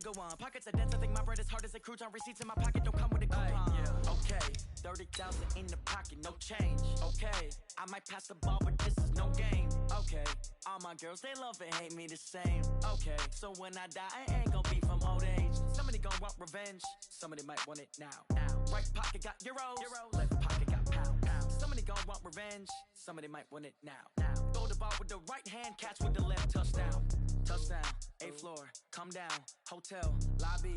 go on. Pockets are dense, I think my bread is hard as a crouton. Receipts in my pocket don't come with a coupon. Okay, 30,000 in the pocket, no change. Okay, I might pass the ball, but this is no game. Okay, all my girls, they love and hate me the same. Okay, so when I die, I ain't gonna be from old age. Somebody gonna want revenge, somebody might want it now. Right pocket got euros, left pocket got pounds. Somebody gonna want revenge, somebody might want it now. Throw the ball with the right hand, catch with the left, touchdown. Touchdown, 8th floor, come down, hotel, lobby.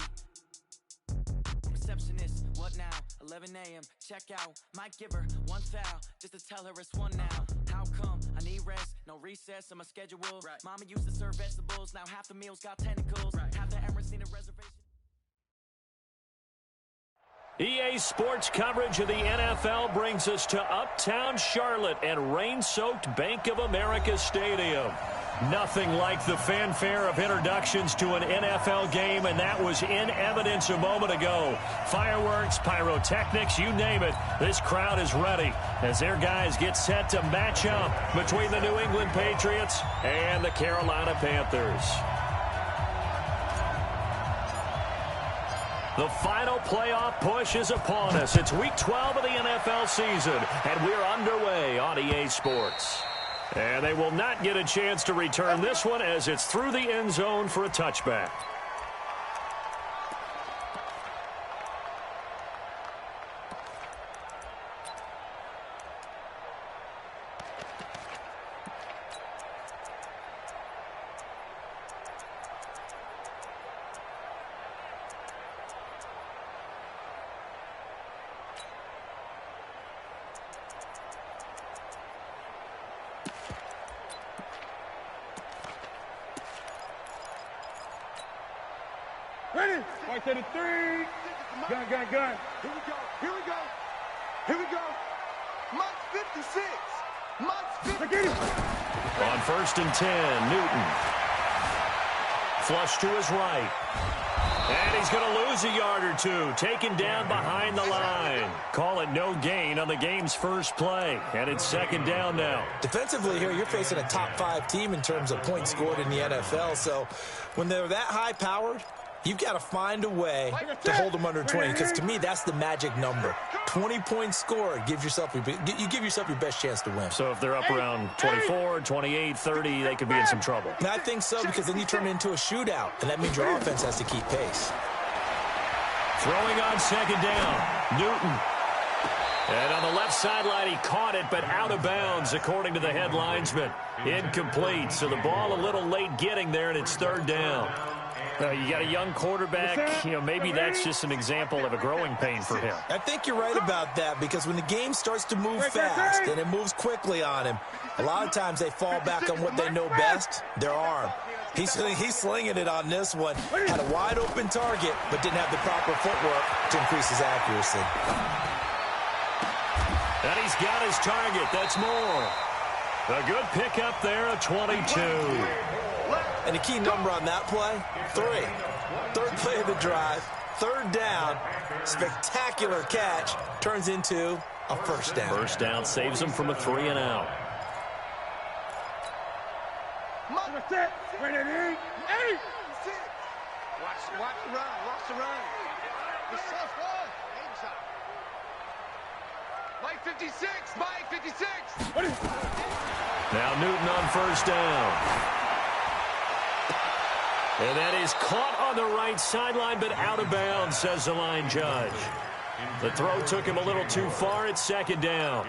Receptionist, what now? 11 a.m., check out. Might give her one foul, just to tell her it's one now. How come? I need rest, no recess in my schedule. Right. Mama used to serve vegetables, now half the meals got tentacles. Right. Have the Emirates seen a reservation? EA Sports coverage of the NFL brings us to Uptown Charlotte and rain-soaked Bank of America Stadium. Nothing like the fanfare of introductions to an NFL game, and that was in evidence a moment ago. Fireworks, pyrotechnics, you name it. This crowd is ready as their guys get set to match up between the New England Patriots and the Carolina Panthers. The final playoff push is upon us. It's Week 12 of the NFL season, and we're underway on EA Sports. And they will not get a chance to return this one as it's through the end zone for a touchback. Ready? Right to the 3. Gun. Here we go. Mike 56. Mike 56. On 1st and 10, Newton. Flush to his right. And he's going to lose a yard or two. Taken down behind the line. Call it no gain on the game's first play. And it's 2nd down now. Defensively here, you're facing a top 5 team in terms of points scored in the NFL. So when they're that high-powered, you've got to find a way to hold them under 20, because to me, that's the magic number. 20 points scored, you give yourself your best chance to win. So if they're up around 24, 28, 30, they could be in some trouble. And I think so, because then you turn it into a shootout, and that means your offense has to keep pace. Throwing on 2nd down, Newton. And on the left sideline, he caught it, but out of bounds, according to the head linesman. Incomplete, so the ball a little late getting there, and it's 3rd down. You got a young quarterback, maybe that's just an example of a growing pain for him. I think you're right about that, because when the game starts to move fast and it moves quickly on him, a lot of times they fall back on what they know best, their arm. He's slinging it on this one. Had a wide open target, but didn't have the proper footwork to increase his accuracy. And he's got his target. That's more. A good pickup there, a 22. And the key number on that play, 3. 3rd play of the drive, 3rd down, spectacular catch, turns into a 1st down. 1st down saves him from a 3 and out. Watch the run. The soft one. Mike 56. Now Newton on 1st down. And that is caught on the right sideline, but out of bounds, says the line judge. The throw took him a little too far. It's 2nd down.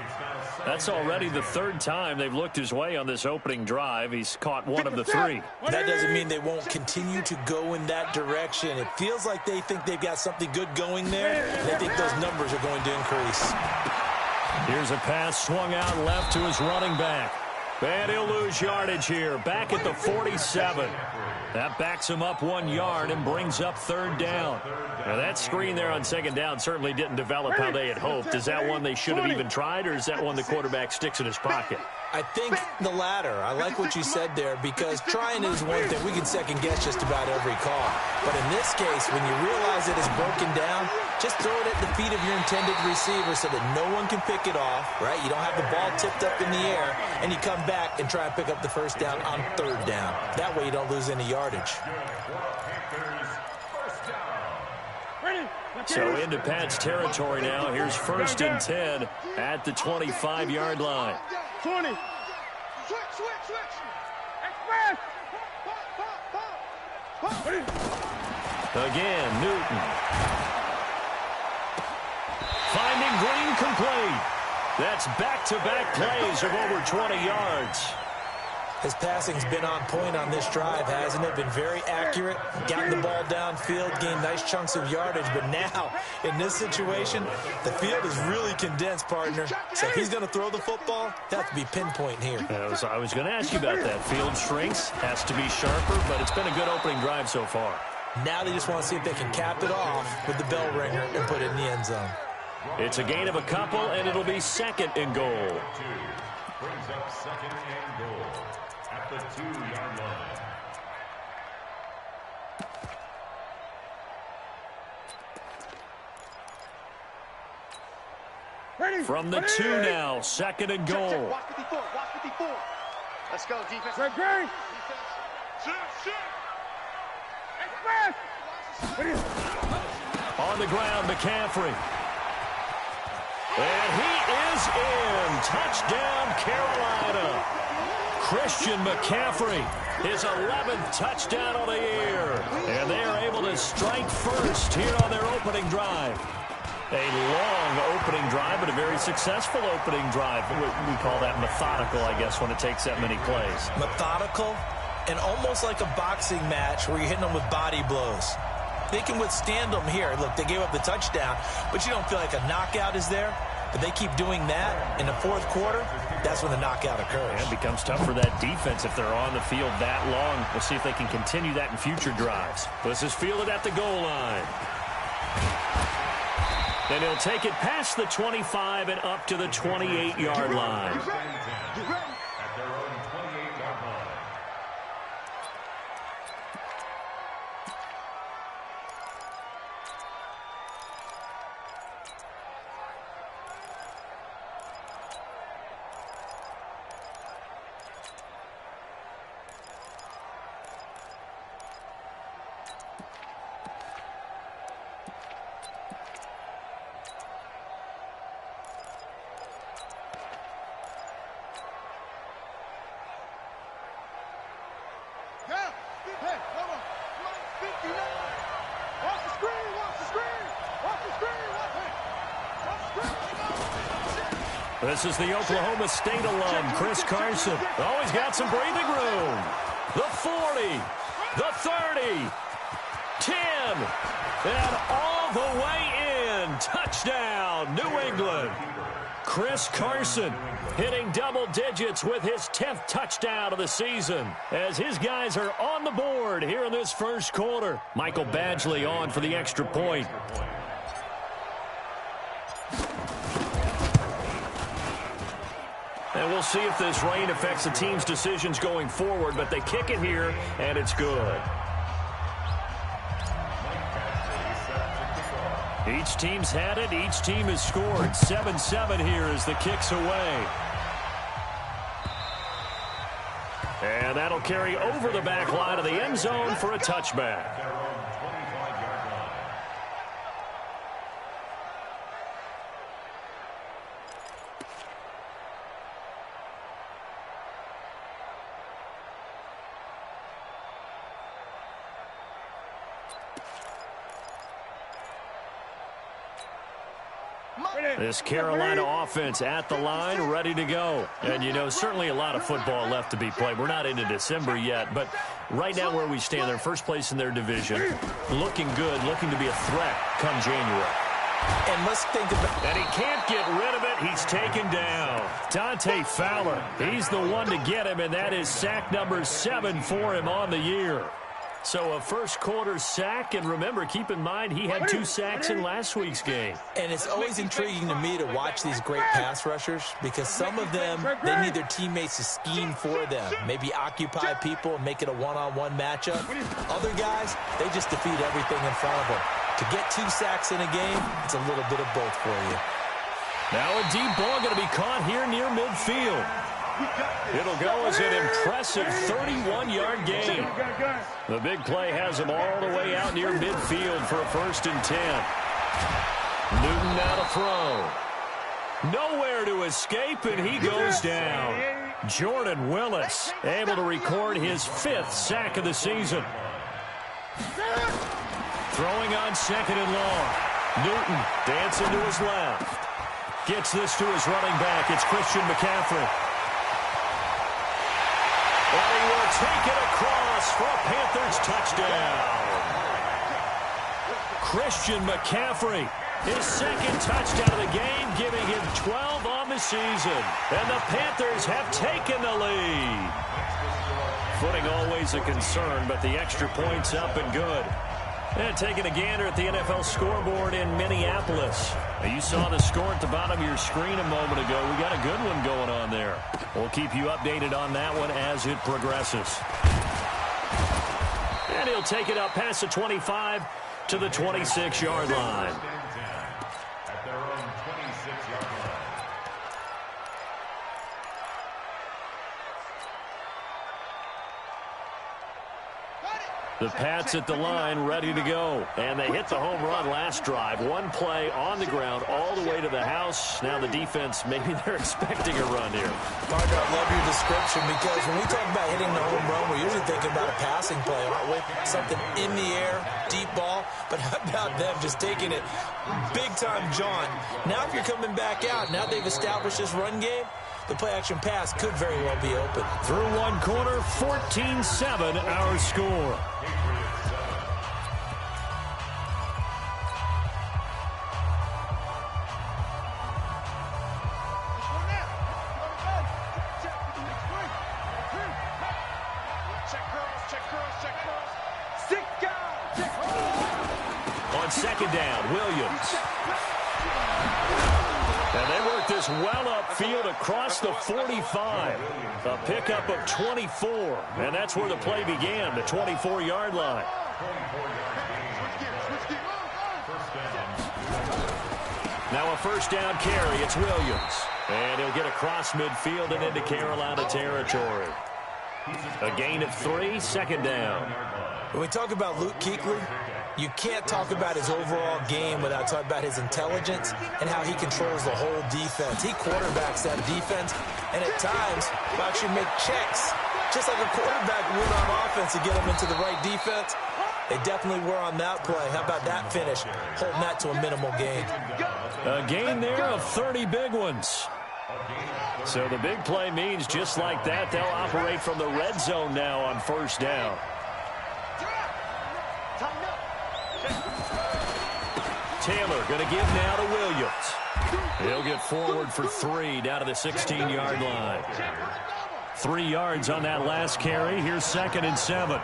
That's already the 3rd time they've looked his way on this opening drive. He's caught 1 of the 3. That doesn't mean they won't continue to go in that direction. It feels like they think they've got something good going there, and they think those numbers are going to increase. Here's a pass swung out left to his running back. And he'll lose yardage here, back at the 47. That backs him up 1 yard and brings up 3rd down. Now that screen there on 2nd down certainly didn't develop how they had hoped. Is that one they should have even tried, or is that one the quarterback sticks in his pocket? I think the latter. I like what you said there, because trying is one thing. We can second guess just about every call. But in this case, when you realize it is broken down, just throw it at the feet of your intended receiver so that no one can pick it off, right? You don't have the ball tipped up in the air, and you come back and try and pick up the 1st down on 3rd down. That way you don't lose any yardage. So into Pat's territory now. Here's 1st and 10 at the 25-yard line. 20. Switch. Express. Again, Newton. Finding Green complete. That's back-to-back plays of over 20 yards. His passing's been on point on this drive, hasn't it? Been very accurate, gotten the ball downfield, gained nice chunks of yardage. But now, in this situation, the field is really condensed, partner. So if he's going to throw the football, he'll have to be pinpoint here. I was going to ask you about that. Field shrinks, has to be sharper, but it's been a good opening drive so far. Now they just want to see if they can cap it off with the bell ringer and put it in the end zone. It's a gain of a couple, and it'll be 2nd and goal. Brings up 2nd and goal at the 2-yard line. From the 2 now, 2nd and goal. Watch 54. Let's go, defense. Great. Express. On the ground, McCaffrey. And he is in. Touchdown, Carolina. Christian McCaffrey, his 11th touchdown of the year. And they are able to strike first here on their opening drive. A long opening drive, but a very successful opening drive. We call that methodical, I guess, when it takes that many plays. Methodical and almost like a boxing match where you're hitting them with body blows. They can withstand them here. Look, they gave up the touchdown, but you don't feel like a knockout is there. But they keep doing that in the 4th quarter, that's when the knockout occurs. And it becomes tough for that defense if they're on the field that long. We'll see if they can continue that in future drives. This is fielded at the goal line. Then he'll take it past the 25 and up to the 28-yard line. This is the Oklahoma State alum, Chris Carson. Oh, he's got some breathing room. The 40, the 30, 10, and all the way in. Touchdown, New England. Chris Carson hitting double digits with his 10th touchdown of the season as his guys are on the board here in this 1st quarter. Michael Badgley on for the extra point. And we'll see if this rain affects the team's decisions going forward, but they kick it here, and it's good. Each team's had it. Each team has scored. 7-7 here as the kick's away. And that'll carry over the back line of the end zone for a touchback. This Carolina offense at the line, ready to go. And, you know, certainly a lot of football left to be played. We're not into December yet, but right now where we stand, they're first place in their division. Looking good, looking to be a threat come January. And let's think about and he can't get rid of it. He's taken down. Dante Fowler, he's the one to get him, and that is sack number 7 for him on the year. So a 1st quarter sack, and remember, keep in mind, he had 2 sacks in last week's game. And it's always intriguing to me to watch these great pass rushers because some of them, they need their teammates to scheme for them. Maybe occupy people and make it a one-on-one matchup. Other guys, they just defeat everything in front of them. To get 2 sacks in a game, it's a little bit of both for you. Now a deep ball going to be caught here near midfield. It'll go as an impressive 31-yard gain. The big play has him all the way out near midfield for a 1st and 10. Newton now to throw. Nowhere to escape, and he goes down. Jordan Willis able to record his 5th sack of the season. Throwing on 2nd and long. Newton dancing to his left. Gets this to his running back. It's Christian McCaffrey. And he will take it across for a Panthers touchdown. Christian McCaffrey, his 2nd touchdown of the game, giving him 12 on the season. And the Panthers have taken the lead. Footing always a concern, but the extra point's up and good. And taking a gander at the NFL scoreboard in Minneapolis. Now, you saw the score at the bottom of your screen a moment ago. We got a good one going on there. We'll keep you updated on that one as it progresses. And he'll take it up past the 25 to the 26-yard line. At their own 26-yard line. The Pats at the line, ready to go. And they hit the home run last drive. One play on the ground all the way to the house. Now the defense, maybe they're expecting a run here. Parker, I love your description because when we talk about hitting the home run, we're usually thinking about a passing play, aren't we? Something in the air, deep ball. But how about them just taking it big-time jaunt? Now if you're coming back out, now they've established this run game, the play-action pass could very well be open. Through one quarter, 14-7 our score. On 2nd down, Williams. And they work this well upfield across the 45. A pickup of 24. And that's where the play began, the 24-yard line. Now a 1st down carry. It's Williams. And he'll get across midfield and into Carolina territory. A gain of 3, 2nd down. When we talk about Luke Kuechly, you can't talk about his overall game without talking about his intelligence and how he controls the whole defense. He quarterbacks that defense, and at times will actually make checks, just like a quarterback would on offense to get them into the right defense. They definitely were on that play. How about that finish, holding that to a minimal gain? A gain there of 30 big ones. So the big play means just like that, they'll operate from the red zone now on 1st down. Taylor going to give now to Williams. He'll get forward for 3 down to the 16-yard line. 3 yards on that last carry. Here's 2nd and 7.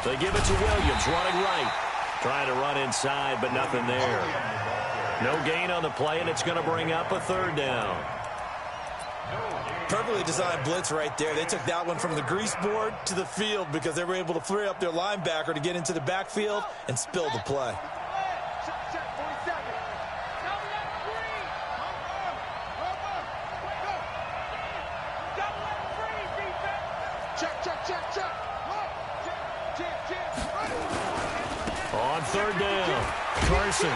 They give it to Williams, running right. Trying to run inside, but nothing there. No gain on the play, and it's going to bring up a 3rd down. Perfectly designed blitz right there. They took that one from the grease board to the field because they were able to free up their linebacker to get into the backfield and spill the play. On 3rd down, Carson.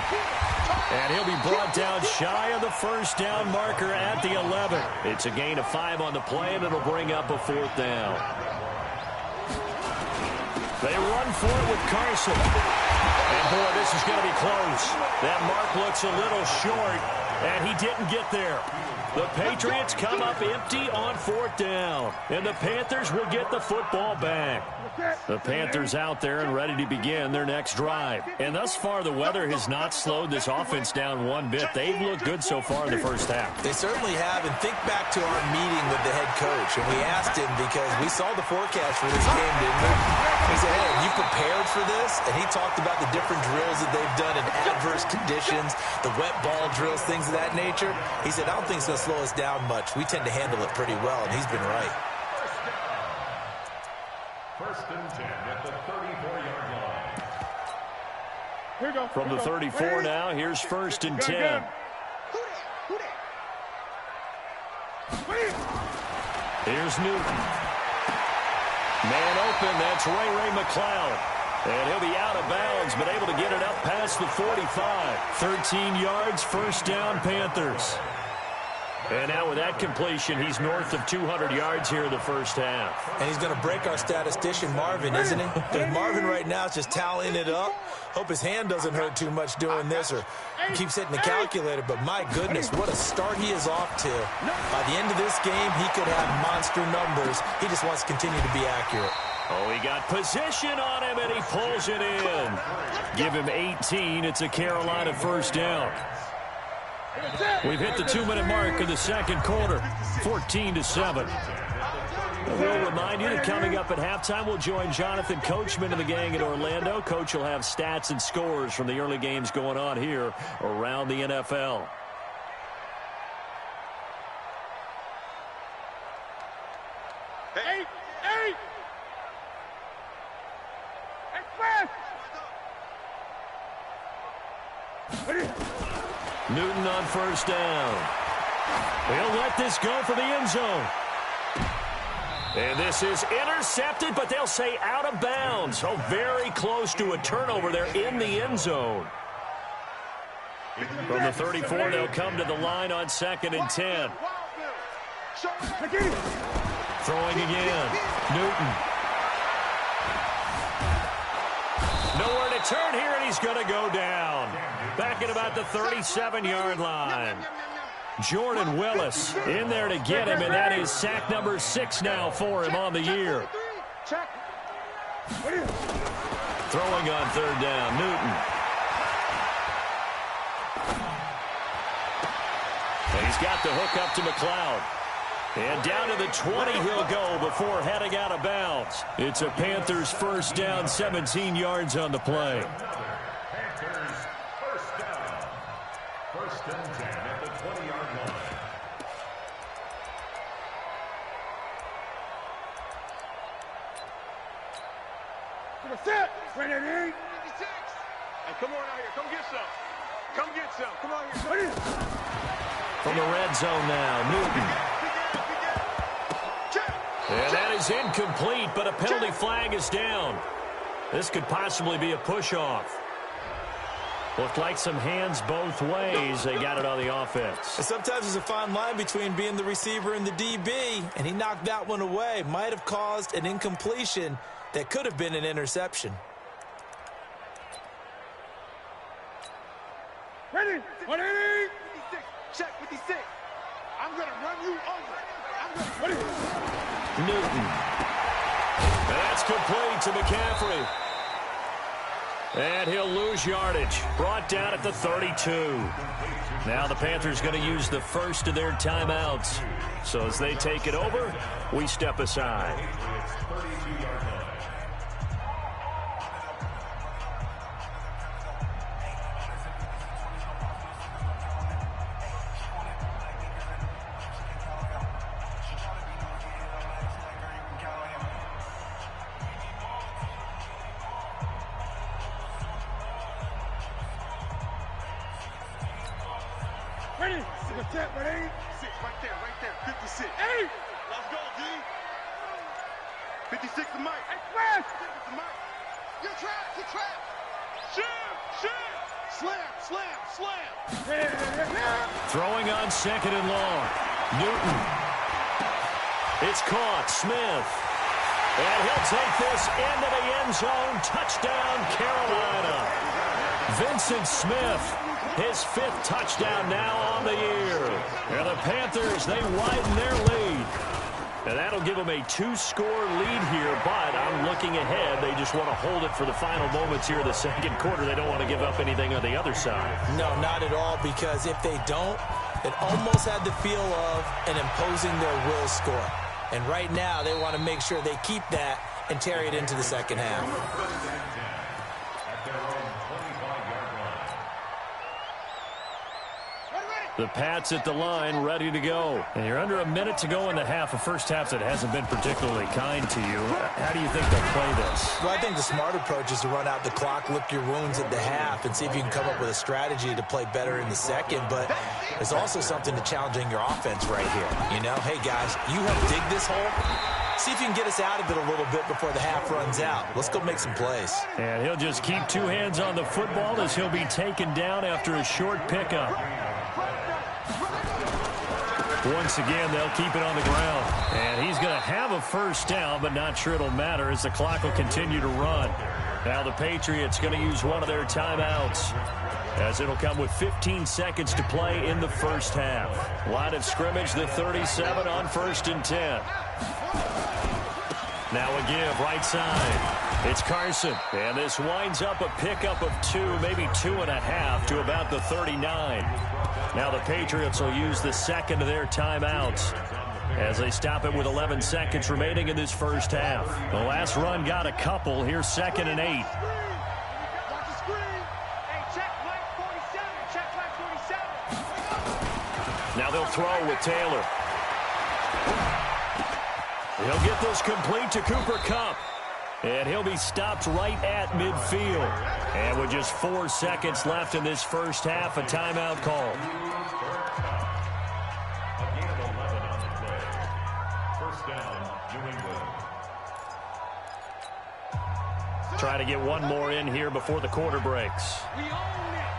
And he'll be brought down shy of the 1st down marker at the 11. It's a gain of 5 on the play, and it'll bring up a 4th down. They run for it with Carson. And, boy, this is going to be close. That mark looks a little short, and he didn't get there. The Patriots come up empty on 4th down, and the Panthers will get the football back. The Panthers out there and ready to begin their next drive. And thus far, the weather has not slowed this offense down one bit. They've looked good so far in the 1st half. They certainly have. And think back to our meeting with the head coach. And we asked him because we saw the forecast for this game, didn't we? He said, hey, are you prepared for this? And he talked about the different drills that they've done in adverse conditions, the wet ball drills, things of that nature. He said, I don't think it's going to slow us down much. We tend to handle it pretty well, and he's been right. 1st and 10 at the 34-yard line. Here we go. From the 34 now, here's 1st and 10. Here's Newton. Man open, that's Ray McCloud. And he'll be out of bounds, but able to get it up past the 45. 13 yards, first down, Panthers. And now with that completion, he's north of 200 yards here in the first half. And he's going to break our statistician, Marvin, isn't he? Because Marvin right now is just tallying it up. Hope his hand doesn't hurt too much doing this or keeps hitting the calculator. But my goodness, what a start he is off to. By the end of this game, he could have monster numbers. He just wants to continue to be accurate. Oh, he got position on him, and he pulls it in. Give him 18. It's a Carolina first down. We've hit the 2-minute mark of the second quarter, 14-7. We'll remind you that coming up at halftime, we'll join Jonathan Coachman and the gang in Orlando. Coach will have stats and scores from the early games going on here around the NFL. Hey! Express! Newton on first down. He'll let this go for the end zone. And this is intercepted, but they'll say out of bounds. Oh, very close to a turnover there in the end zone. From the 34, they'll come to the line on 2nd and 10. Throwing again. Newton. Nowhere to turn here, and he's going to go down. Back at about the 37-yard line. Jordan Willis in there to get him, and that is sack number 6 now for him on the year. Throwing on 3rd down, Newton. And he's got the hook up to McCloud. And down to the 20 he'll go before heading out of bounds. It's a Panthers first down, 17 yards on the play. Panthers first down. 1st and 10 at the 20-yard line. Set! Ready? Hey, come on out here. Come get some. Come get some. Come on here. From the red zone now, Newton. And that is incomplete, but a penalty flag is down. This could possibly be a push-off. Looked like some hands both ways. They got it on the offense. And sometimes there's a fine line between being the receiver and the DB, and he knocked that one away. Might have caused an incompletion that could have been an interception. Ready? 180! 56. Check 56. I'm going to run you over. Ready? Newton. And that's complete to McCaffrey. And he'll lose yardage. Brought down at the 32. Now the Panthers going to use the first of their timeouts. So as they take it over, we step aside. Ready? Set, ready? 6, right there. 56. Hey! Let's go, D. 56 to Mike. Express! 56 to Mike. You're trapped. Shoot. Slam. Throwing on 2nd and long. Newton. It's caught. Smith. And he'll take this into the end zone. Touchdown, Carolina. Vincent Smith, his 5th touchdown now on the year. And the Panthers, they widen their lead. And that'll give them a 2-score lead here, but I'm looking ahead. They just want to hold it for the final moments here of the second quarter. They don't want to give up anything on the other side. No, not at all, because if they don't, it almost had the feel of an imposing their will score. And right now, they want to make sure they keep that and carry it into the second half. Ready? The Pats at the line, ready to go. And you're under a minute to go in the half. A first half that hasn't been particularly kind to you. How do you think they'll play this? Well, I think the smart approach is to run out the clock, lick your wounds at the half, and see if you can come up with a strategy to play better in the second. But there's also something to challenging your offense right here. You know, hey, guys, you help dig this hole. See if you can get us out of it a little bit before the half runs out. Let's go make some plays. And he'll just keep two hands on the football as he'll be taken down after a short pickup. Once again, they'll keep it on the ground. And he's going to have a first down, but not sure it'll matter as the clock will continue to run. Now the Patriots going to use one of their timeouts, as it'll come with 15 seconds to play in the first half. Line of scrimmage, the 37 on 1st and 10. Now a give, right side. It's Carson. And this winds up a pickup of 2, maybe 2.5 to about the 39. Now the Patriots will use the second of their timeouts as they stop it with 11 seconds remaining in this first half. The last run got a couple. Here's 2nd and 8. Now they'll throw with Taylor. He'll get this complete to Cooper Kupp. And he'll be stopped right at midfield. And with just 4 seconds left in this first half, a timeout called. Again, 11 on the play. First down, New England. Try to get one more in here before the quarter breaks. We own it.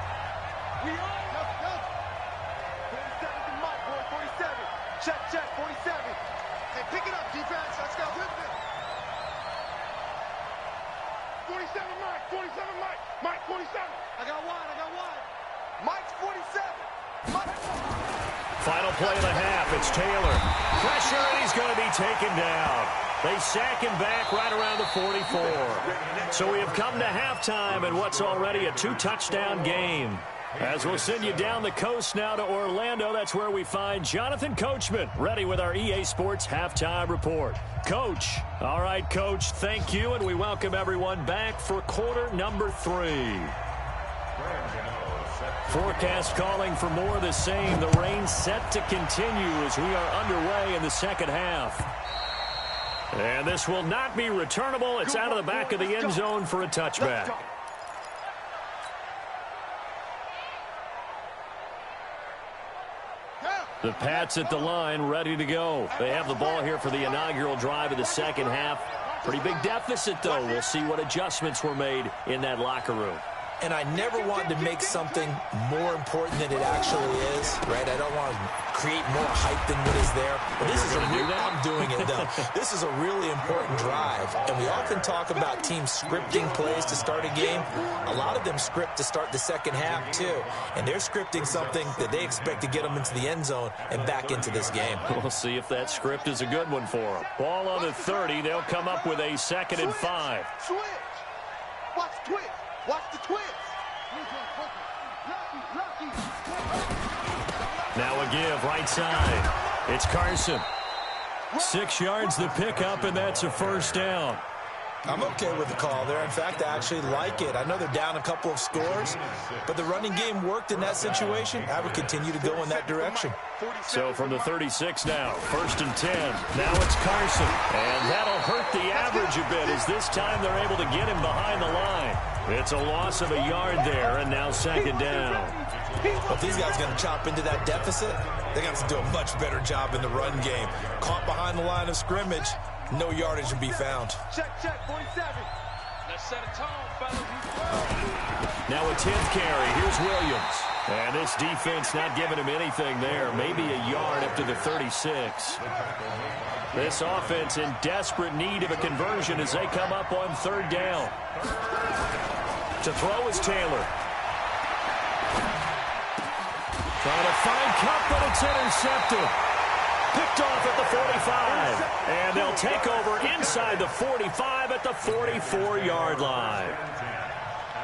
We own it. 47 to Mike, boy, 47. Check, 47. Hey, pick it up, defense. Let's go. 47, Mike. 47, Mike. Mike, 47. I got one. Mike's 47. Mike. Final play of the half. It's Taylor. Pressure, and he's going to be taken down. They sack him back right around the 44. So we have come to halftime in what's already a 2-touchdown game. As we'll send you down the coast now to Orlando, that's where we find Jonathan Coachman, ready with our EA Sports Halftime Report. Coach. All right, Coach, thank you, and we welcome everyone back for quarter number 3. Forecast calling for more of the same. The rain set to continue as we are underway in the second half. And this will not be returnable. It's out of the back of the end zone for a touchback. The Pats at the line, ready to go. They have the ball here for the inaugural drive of the second half. Pretty big deficit, though. We'll see what adjustments were made in that locker room. And I never wanted to make something more important than it actually is, right? I don't want to create more hype than what is there. But this is a real, I'm doing it, though. This is a really important drive. And we often talk about teams scripting plays to start a game. A lot of them script to start the second half, too. And they're scripting something that they expect to get them into the end zone and back into this game. We'll see if that script is a good one for them. Ball on the 30. They'll come up with a 2nd and 5. Switch. Watch the twist. Watch the twist. Now a give, right side. It's Carson. 6 yards the pickup, and that's a first down. I'm okay with the call there. In fact, I actually like it. I know they're down a couple of scores, but the running game worked in that situation. I would continue to go in that direction. So from the 36 now, 1st and 10. Now it's Carson, and that'll hurt the average a bit as this time they're able to get him behind the line. It's a loss of a yard there, and now 2nd down. But if these guys are going to chop into that deficit, they got to do a much better job in the run game. Caught behind the line of scrimmage, no yardage to be found. Check, 47. Let's set a tone, fellas. Now a 10th carry. Here's Williams. And this defense not giving him anything there. Maybe a yard up to the 36. This offense in desperate need of a conversion as they come up on 3rd down. To throw is Taylor. Trying to find Kupp, but it's intercepted. Picked off at the 45. And they'll take over inside the 45 at the 44-yard line.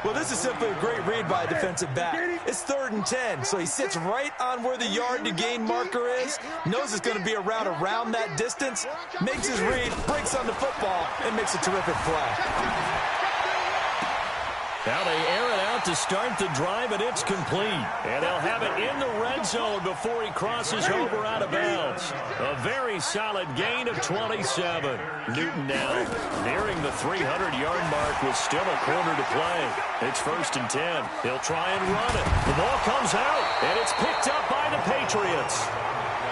Well, this is simply a great read by a defensive back. It's 3rd and 10, so he sits right on where the yard-to-gain marker is, knows it's going to be a route around that distance, makes his read, breaks on the football, and makes a terrific play. Now they air it out to start the drive, and it's complete. And they'll have it in the red zone before he crosses over out of bounds. A very solid gain of 27. Newton now nearing the 300-yard mark with still a quarter to play. It's 1st and 10. He'll try and run it. The ball comes out, and it's picked up by the Patriots.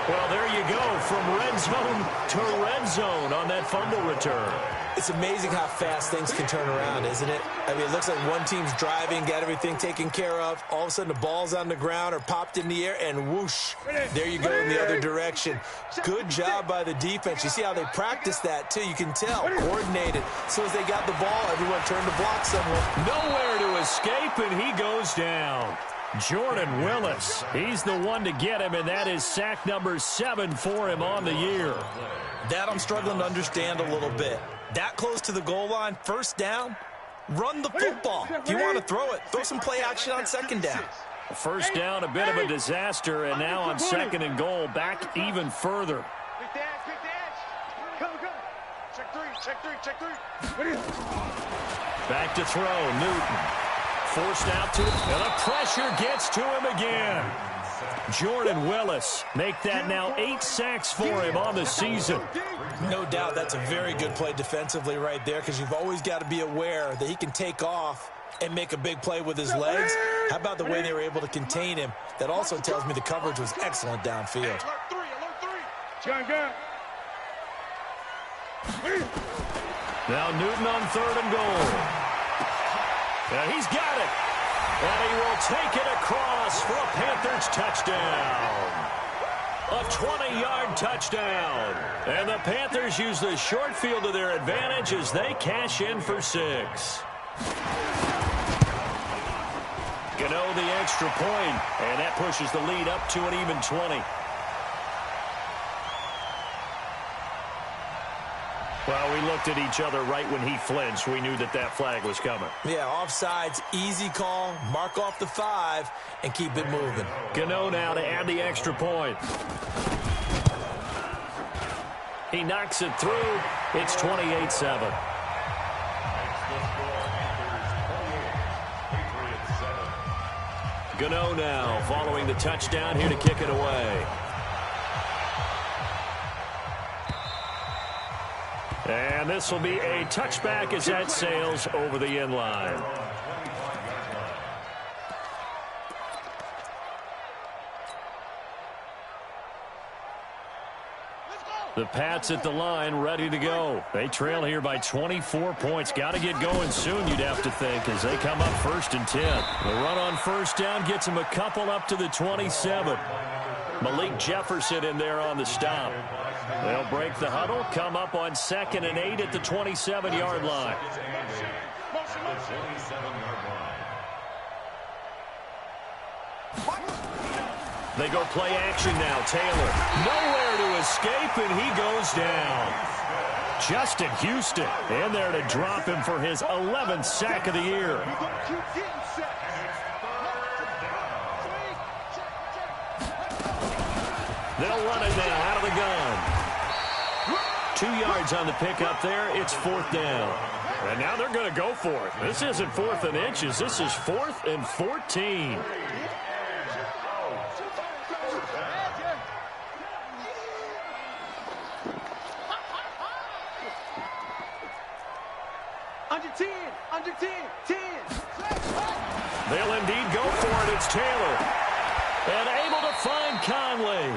Well, there you go, from red zone to red zone on that fumble return. It's amazing how fast things can turn around, isn't it? I mean, it looks like one team's driving, got everything taken care of. All of a sudden, the ball's on the ground or popped in the air, and whoosh, there you go in the other direction. Good job by the defense. You see how they practice that, too. You can tell, coordinated. As soon as they got the ball, everyone turned to block someone. Nowhere to escape, and he goes down. Jordan Willis, he's the one to get him, and that is sack number 7 for him on the year. That I'm struggling to understand a little bit. That close to the goal line, 1st down, run the football. If you want to throw it, throw some play action on 2nd down. 1st down, a bit of a disaster, and now on 2nd and goal, back even further. Big dash, big dash. Come. Check three. Back to throw, Newton. Forced out to him, and the pressure gets to him again. Jordan Willis, make that now 8 sacks for him on the season. No doubt that's a very good play defensively right there, because you've always got to be aware that he can take off and make a big play with his legs. How about the way they were able to contain him? That also tells me the coverage was excellent downfield. Gun. Now Newton on 3rd and goal. And he's got it. And he will take it across for a Panthers touchdown. A 20-yard touchdown. And the Panthers use the short field to their advantage as they cash in for 6. Gano the extra point, and that pushes the lead up to an even 20. Well, we looked at each other right when he flinched. We knew that that flag was coming. Yeah, offsides, easy call, mark off the 5, and keep it moving. Gano now to add the extra point. He knocks it through. It's 28-7. Gano now following the touchdown here to kick it away. And this will be a touchback as that sails over the end line. The Pats at the line, ready to go. They trail here by 24 points. Got to get going soon, you'd have to think, as they come up 1st and 10. The run on 1st down gets them a couple up to the 27. Malik Jefferson in there on the stop. They'll break the huddle, come up on 2nd and 8 at the 27-yard line. They go play action now. Taylor, nowhere to escape, and he goes down. Justin Houston in there to drop him for his 11th sack of the year. They'll run it now out of the gun. 2 yards on the pickup there. It's 4th down. And now they're going to go for it. This isn't 4th and inches. This is 4th and 14. Under 10. They'll indeed go for it. It's Taylor. And able to find Conley.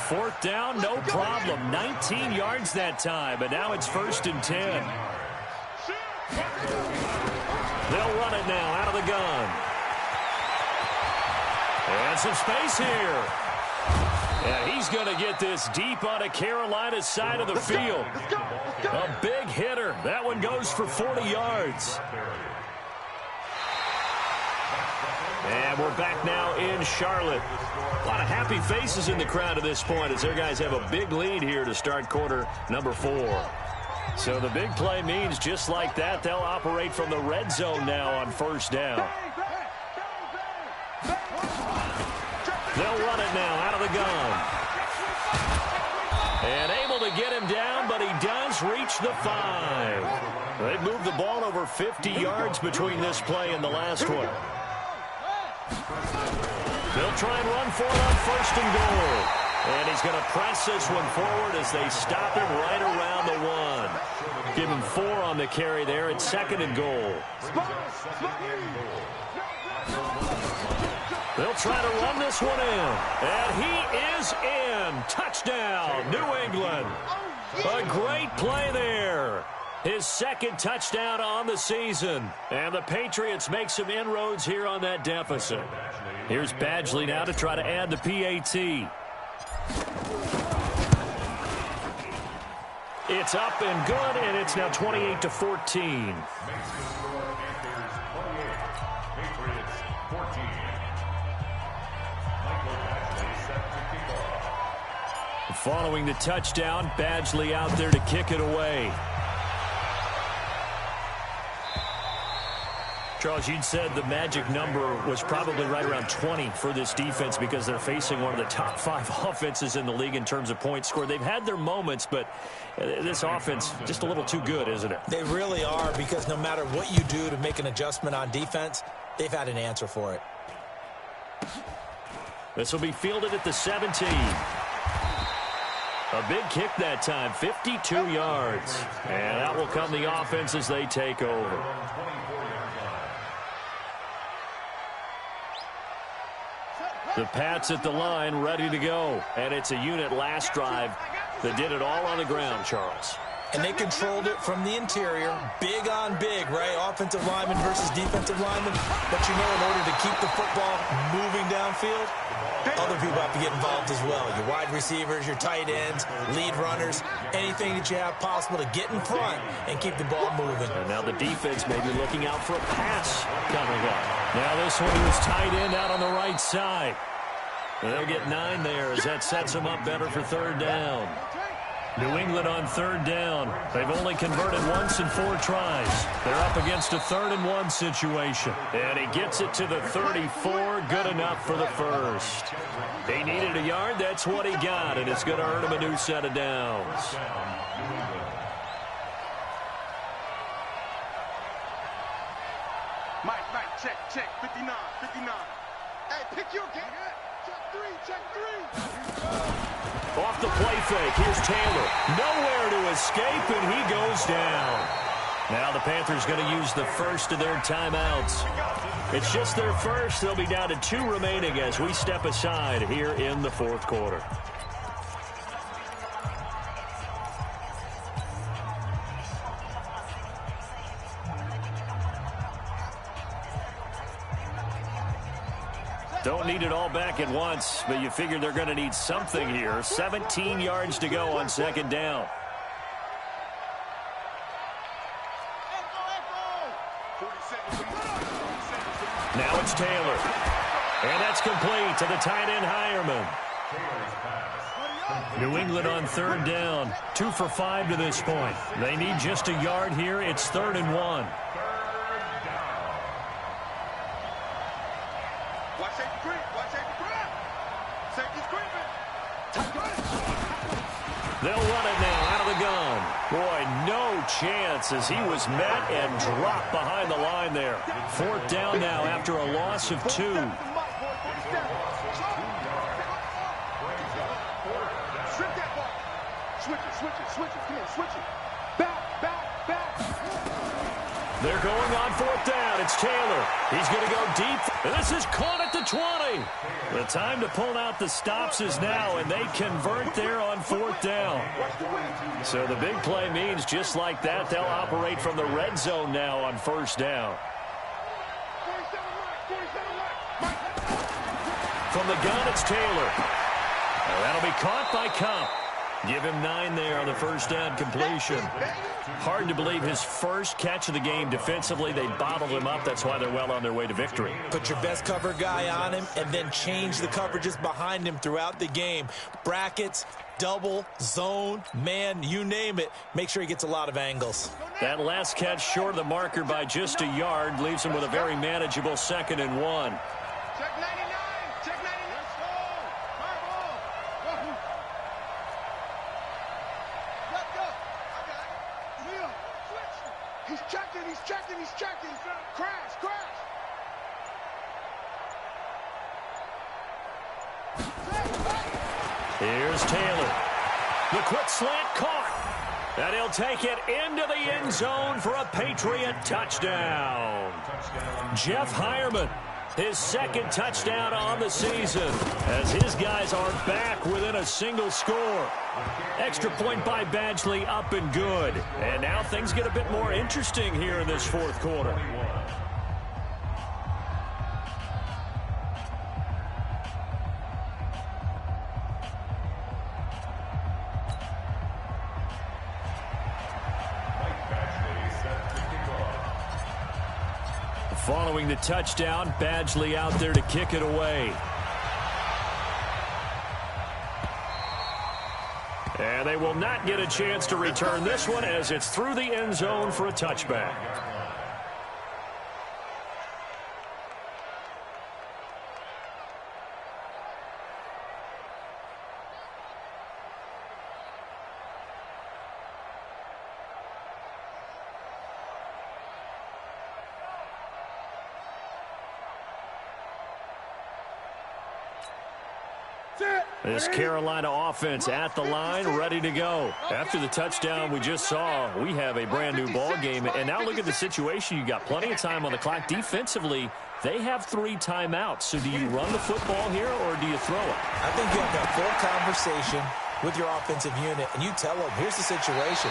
4th down, no problem. 19 yards that time, but now it's 1st and 10. They'll run it now out of the gun. And some space here. And he's going to get this deep on a Carolina side of the field. A big hitter. That one goes for 40 yards. And we're back now in Charlotte. A lot of happy faces in the crowd at this point as their guys have a big lead here to start quarter number 4. So the big play means just like that, they'll operate from the red zone now on 1st down. They'll run it now out of the gun. And able to get him down, but he does reach the 5. They've moved the ball over 50 yards between this play and the last one. They'll try and run for it on 1st and goal. And he's going to press this one forward as they stop him right around the 1. Give him 4 on the carry there. It's 2nd and goal. They'll try to run this one in. And he is in. Touchdown, New England. A great play there. His 2nd touchdown on the season. And the Patriots make some inroads here on that deficit. Here's Badgley now to try to add the PAT. It's up and good, and it's now 28-14. Following the touchdown, Badgley out there to kick it away. Charles, you'd said the magic number was probably right around 20 for this defense because they're facing one of the top 5 offenses in the league in terms of points scored. They've had their moments, but this offense just a little too good, isn't it? They really are, because no matter what you do to make an adjustment on defense, they've had an answer for it. This will be fielded at the 17. A big kick that time, 52 yards. And out will come the offense as they take over. The Pats at the line, ready to go. And it's a unit last drive that did it all on the ground, Charles. And they controlled it from the interior. Big on big, right? Offensive lineman versus defensive lineman. But you know, in order to keep the football moving downfield, other people have to get involved as well. Your wide receivers, your tight ends, lead runners, anything that you have possible to get in front and keep the ball moving. And now the defense may be looking out for a pass coming up. Now this one was tight end out on the right side. They'll get 9 there as that sets them up better for 3rd down. New England on 3rd down. They've only converted once in 4 tries. They're up against a 3rd and 1 situation. And he gets it to the 34. Good enough for the 1st. He needed a yard. That's what he got. And it's going to earn him a new set of downs. Mike, check, 59. Hey, pick you again. Check 3. Off the play fake, here's Taylor. Nowhere to escape, and he goes down. Now the Panthers going to use the first of their timeouts. It's just their first. They'll be down to 2 remaining as we step aside here in the 4th quarter. Don't need it all back at once, but you figure they're going to need something here. 17 yards to go on 2nd down. Now it's Taylor. And that's complete to the tight end, Hireman. New England on 3rd down. 2 for 5 to this point. They need just a yard here. It's 3rd and 1. They'll run it now out of the gun. Boy, no chance as he was met and dropped behind the line there. 4th down now after a loss of 2. Switch it. Come on, switch it. Back. They're going on 4th down. It's Taylor. He's going to go deep. This is caught at the 20. The time to pull out the stops is now, and they convert there on 4th down. So the big play means just like that, they'll operate from the red zone now on 1st down. From the gun, it's Taylor. Now that'll be caught by Cup. Give him 9 there on the 1st down completion. Hard to believe his first catch of the game defensively. They bottled him up. That's why they're well on their way to victory. Put your best cover guy on him and then change the coverages behind him throughout the game. Brackets, double, zone, man, you name it. Make sure he gets a lot of angles. That last catch short of the marker by just a yard leaves him with a very manageable 2nd and 1. Check 99. Check 99. He's checking. Crash. Here's Taylor. The quick slant caught. And he'll take it into the end zone for a Patriot touchdown. Jeff Hireman, his second touchdown on the season, as his guys are back within a single score. Extra point by Badgley, up and good. And now things get a bit more interesting here in this fourth quarter. Following the touchdown, Badgley out there to kick it away. And they will not get a chance to return this one as it's through the end zone for a touchback. This Carolina offense at the line, ready to go. After the touchdown we just saw, we have a brand new ball game. And now look at the situation. You got plenty of time on the clock. Defensively, they have 3 timeouts. So do you run the football here or do you throw it? I think you have that full conversation with your offensive unit, and you tell them, here's the situation.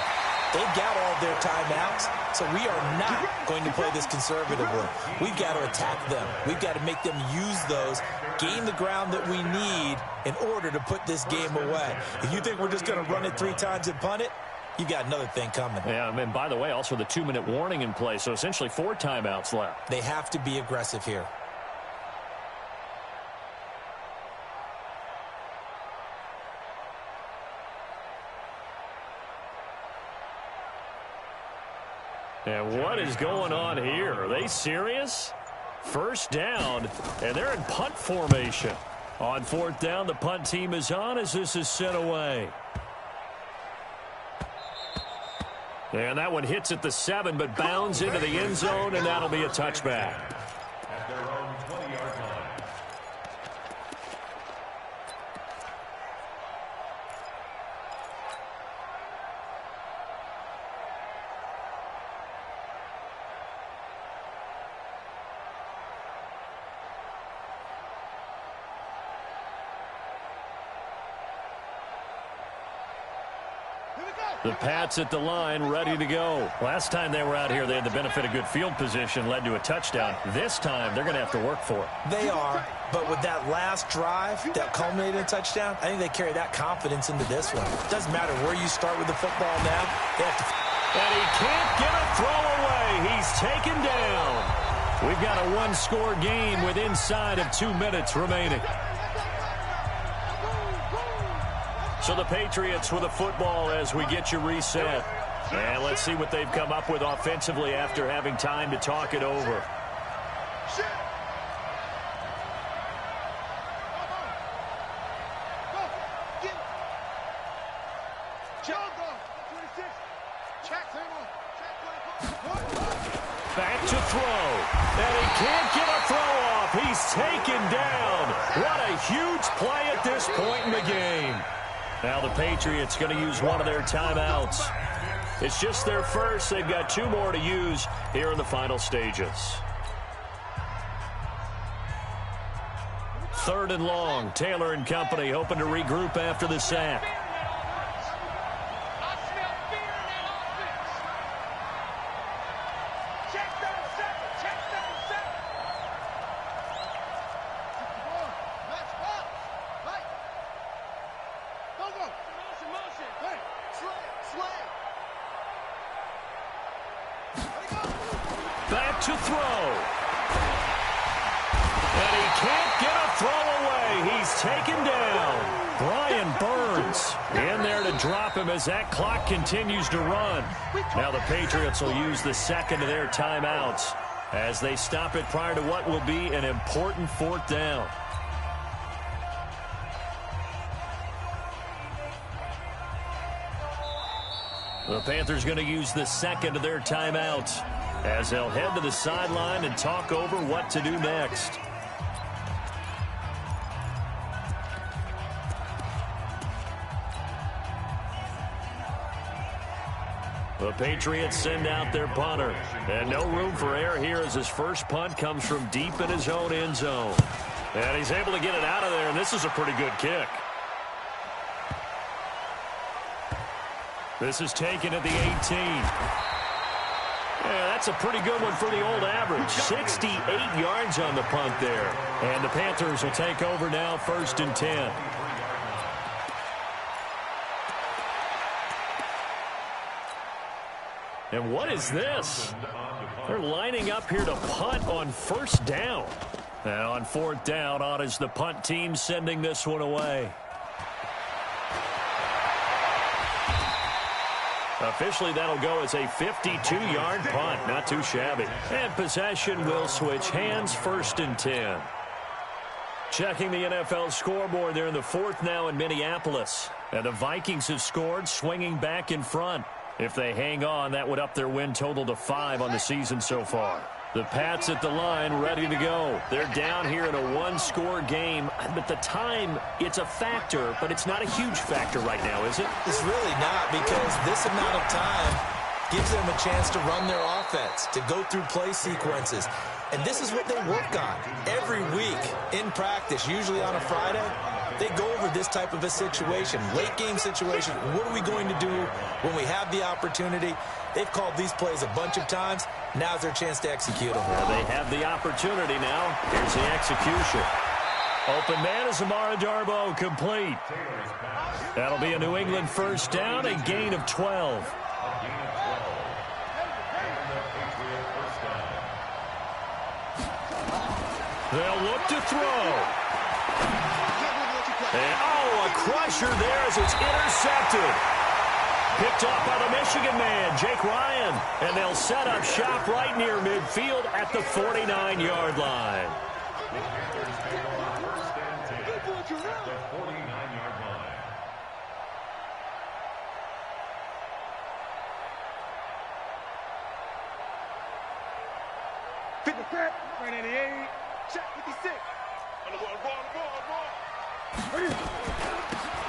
They've got all their timeouts, so we are not going to play this conservatively. We've got to attack them. We've got to make them use those, gain the ground that we need in order to put this game away. If you think we're just going to run it 3 times and punt it, you got another thing coming. Yeah, and by the way, also the 2-minute warning in play, so essentially 4 timeouts left. They have to be aggressive here. And what is going on here? Are they serious? First down, and they're in punt formation. On 4th down, the punt team is on as this is sent away. And that one hits at the 7, but bounds into the end zone, and that'll be a touchback. At their own 20-yard line. The Pats at the line, ready to go. Last time they were out here, they had the benefit of good field position, led to a touchdown. This time, they're going to have to work for it. They are, but with that last drive that culminated in a touchdown, I think they carry that confidence into this one. It doesn't matter where you start with the football now. They have to... And he can't get a throw away. He's taken down. We've got a 1-score game with inside of 2 minutes remaining. So the Patriots with a football as we get you reset. And let's see what they've come up with offensively after having time to talk it over. Back to throw. And he can't get a throw off. He's taken down. What a huge play at this point in the game. Now the Patriots going to use one of their timeouts. It's just their first. They've got 2 more to use here in the final stages. 3rd and long. Taylor and company hoping to regroup after the sack. Back to throw. And he can't get a throw away. He's taken down. Brian Burns in there to drop him as that clock continues to run. Now the Patriots will use the second of their timeouts as they stop it prior to what will be an important 4th down. The Panthers going to use the second of their timeouts as they'll head to the sideline and talk over what to do next. The Patriots send out their punter. And no room for error here as his first punt comes from deep in his own end zone. And he's able to get it out of there, and this is a pretty good kick. This is taken at the 18. Yeah, that's a pretty good one for the old average. 68 yards on the punt there. And the Panthers will take over now, 1st and 10. And what is this? They're lining up here to punt on 1st down. And on 4th down, on is the punt team sending this one away. Officially, that'll go as a 52-yard punt. Not too shabby. And possession will switch hands, 1st and 10. Checking the NFL scoreboard, they're in the 4th now in Minneapolis. And the Vikings have scored, swinging back in front. If they hang on, that would up their win total to 5 on the season so far. The Pats at the line, ready to go. They're down here in a one-score game. But the time, it's a factor, but it's not a huge factor right now, is it? It's really not, because this amount of time gives them a chance to run their offense, to go through play sequences. And this is what they work on every week in practice, usually on a Friday. They go over this type of a situation, late game situation. What are we going to do when we have the opportunity? They've called these plays a bunch of times. Now's their chance to execute them. Yeah, they have the opportunity now. Here's the execution. Open man is Amara Darboh, complete. That'll be a New England 1st down, a gain of 12. They'll look to throw. And, a crusher there as it's intercepted. Picked up by the Michigan man, Jake Ryan. And they'll set up shop right near midfield at the 49-yard line.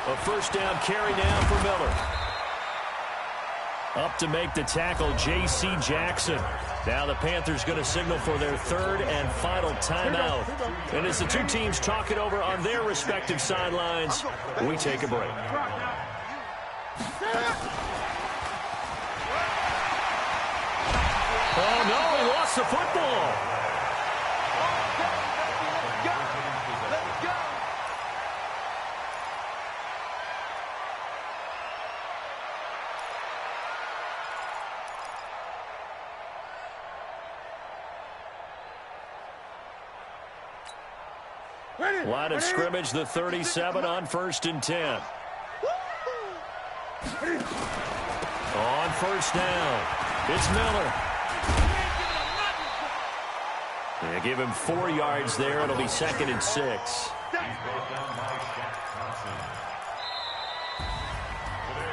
A 1st down carry now for Miller. Up to make the tackle, J.C. Jackson. Now the Panthers going to signal for their 3rd and final timeout. And as the two teams talk it over on their respective sidelines, we take a break. Oh, no, he lost the football. Line of scrimmage, the 37 on 1st and 10. On 1st down, it's Miller. They give him 4 yards there. It'll be 2nd and 6.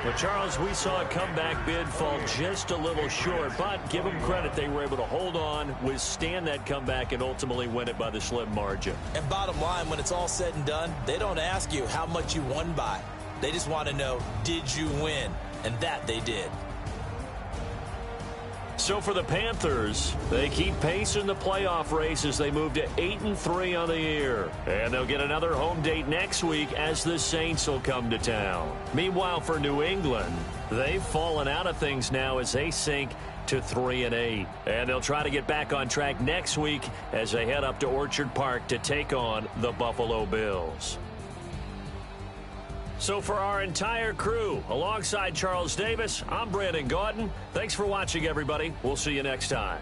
Well, Charles, we saw a comeback bid fall just a little short, but give them credit. They were able to hold on, withstand that comeback, and ultimately win it by the slim margin. And bottom line, when it's all said and done, they don't ask you how much you won by. They just want to know, did you win? And that they did. So for the Panthers, they keep pace in the playoff race as they move to 8-3 on the year. And they'll get another home date next week as the Saints will come to town. Meanwhile, for New England, they've fallen out of things now as they sink to 3-8. And they'll try to get back on track next week as they head up to Orchard Park to take on the Buffalo Bills. So for our entire crew, alongside Charles Davis, I'm Brandon Gaudin. Thanks for watching, everybody. We'll see you next time.